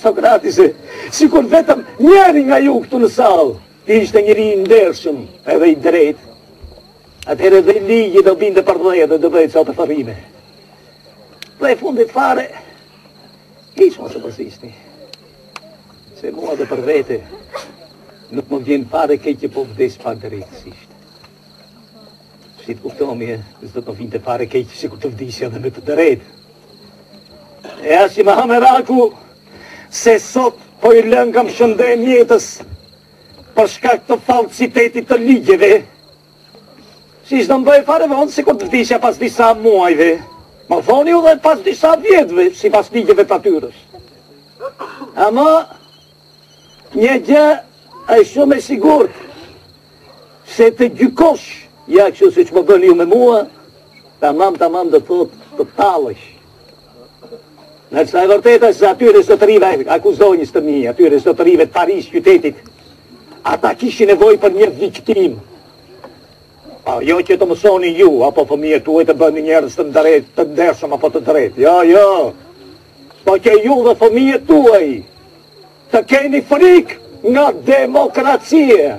Sokratise, si kur vetëm njeri nga ju këtu në salë, ishte njëri i ndershëm edhe i drejt, atëherë dhe ligji do binde për dheja dhe do bëjt sa të farime. Dhe e fundit fare, ishë mos e përsisni, se mua dhe për vete, nuk më vjen fare keqe po vdes pak drejtësisht. Si të kuptomi, s'do të vinte fare keqe si kur të vdisja dhe me të drejtë. E ashtë i Mahameraku, se sot po i lën kam shëndem jetës për shkak të falsitetit të ligjeve. Si s'do më bëj fare vonë si kur të vdisja pas disa muajve. Më thoni u dhe pas disa vjetëve, si pas ligjeve të atyres. Ama, një gjë e shumë e sigurt, se të gjykosh, ja kështu si që më bëni ju me mua, tamam dhe thot të talësh. Nërsa e vërteta se atyre zotërive, akuzonjës të mi, atyre zotërive të Paris, qytetit, ata kishin nevoj për një viktim. Jo që të mësoni ju, apo fëmijët tuaj të bëni njerëz të ndershëm apo të drejtë. Jo. Po që ju dhe fëmijët tuaj të keni frikë nga demokracia.